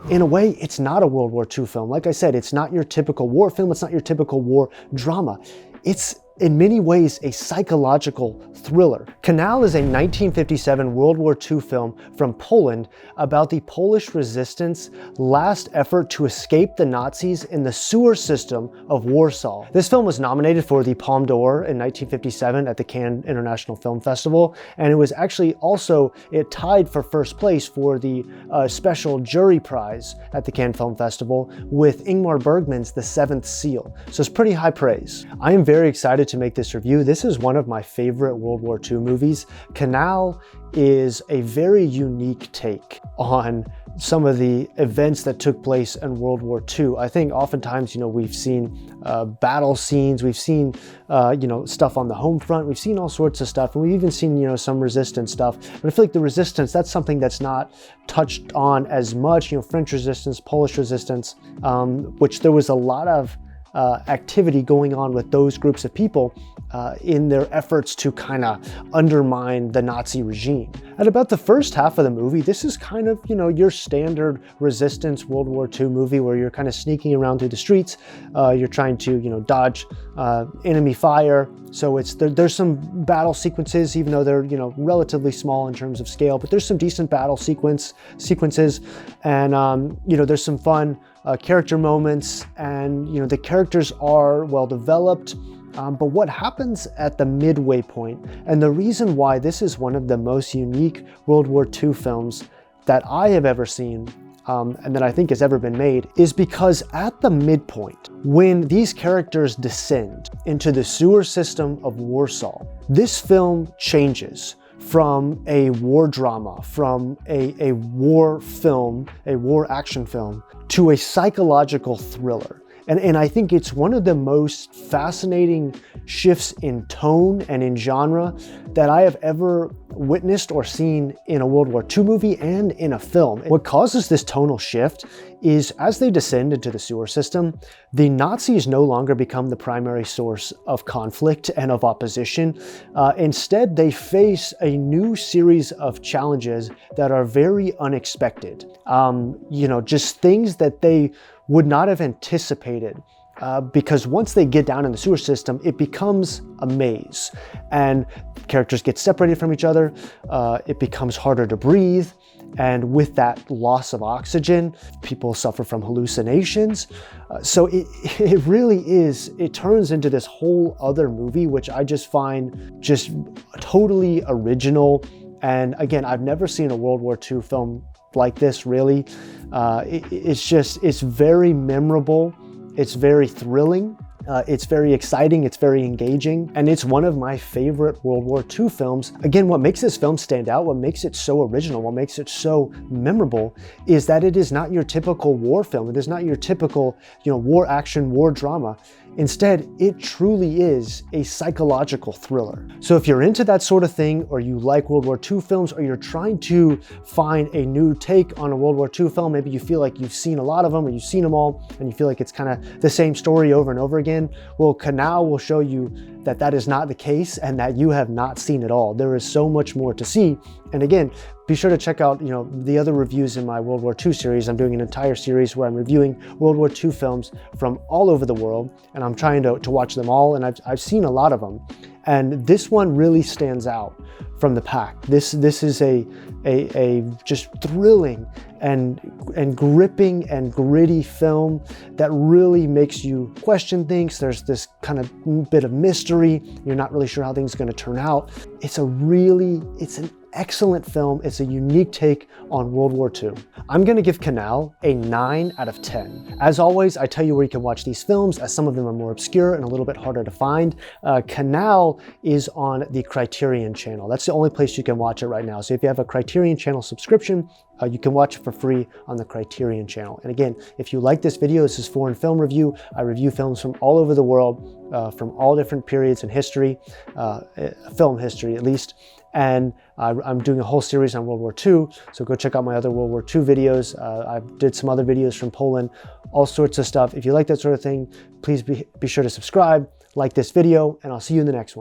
in a way, it's not a World War II film. Like I said, it's not your typical war film. It's not your typical war drama. It's in many ways a psychological thriller. Kanal is a 1957 World War II film from Poland about the Polish resistance last effort to escape the Nazis in the sewer system of Warsaw. This film was nominated for the Palme d'Or in 1957 at the Cannes International Film Festival, and it was actually also, it tied for first place for the special jury prize at the Cannes Film Festival with Ingmar Bergman's The Seventh Seal. So it's pretty high praise. I am very excited to make this review. This is one of my favorite World War II movies. Kanal is a very unique take on some of the events that took place in World War II. I think oftentimes, we've seen battle scenes, we've seen, stuff on the home front, we've seen all sorts of stuff, and we've even seen, some resistance stuff. But I feel like the resistance, that's something that's not touched on as much, French resistance, Polish resistance, which there was a lot of activity going on with those groups of people in their efforts to kind of undermine the Nazi regime. At about the first half of the movie, this is kind of, your standard resistance World War II movie where you're kind of sneaking around through the streets. You're trying to, dodge enemy fire. So there's some battle sequences, even though they're, relatively small in terms of scale, but there's some decent battle sequences. And, there's some fun character moments, and, the characters are well developed. But what happens at the midway point, and the reason why this is one of the most unique World War II films that I have ever seen, and that I think has ever been made, is because at the midpoint, when these characters descend into the sewer system of Warsaw, this film changes from a war drama, from a war film, a war action film, to a psychological thriller. And I think it's one of the most fascinating shifts in tone and in genre that I have ever witnessed or seen in a World War II movie and in a film. What causes this tonal shift is as they descend into the sewer system, the Nazis no longer become the primary source of conflict and of opposition. Instead, they face a new series of challenges that are very unexpected. Just things that they would not have anticipated. Because once they get down in the sewer system, it becomes a maze and characters get separated from each other. It becomes harder to breathe. And with that loss of oxygen, people suffer from hallucinations. So it really is, it turns into this whole other movie, which I just find just totally original. And again, I've never seen a World War II film like this, really. It's very memorable. It's very thrilling. It's very exciting. It's very engaging. And it's one of my favorite World War II films. Again, what makes this film stand out, what makes it so original, what makes it so memorable is that it is not your typical war film. It is not your typical, war action, war drama. Instead, it truly is a psychological thriller. So if you're into that sort of thing, or you like World War II films, or you're trying to find a new take on a World War II film, maybe you feel like you've seen a lot of them, or you've seen them all, and you feel like it's kind of the same story over and over again, well, Kanal will show you that that is not the case and that you have not seen it all. There is so much more to see. And again, be sure to check out, the other reviews in my World War II series. I'm doing an entire series where I'm reviewing World War II films from all over the world, and I'm trying to watch them all, and I've seen a lot of them. And this one really stands out from the pack. This is a just thrilling and gripping and gritty film that really makes you question things. There's this kind of bit of mystery. You're not really sure how things are going to turn out. It's an excellent film. It's a unique take on World War II. I'm going to give Kanal a 9 out of 10. As always, I tell you where you can watch these films, as some of them are more obscure and a little bit harder to find. Kanal is on the Criterion channel. That's the only place you can watch it right now. So if you have a Criterion channel subscription, you can watch it for free on the Criterion channel. And again, if you like this video, this is Foreign Film Review. I review films from all over the world, from all different periods in history, film history at least. And I'm doing a whole series on World War II, so go check out my other World War II videos. I did some other videos from Poland, all sorts of stuff. If you like that sort of thing, please be sure to subscribe, like this video, and I'll see you in the next one.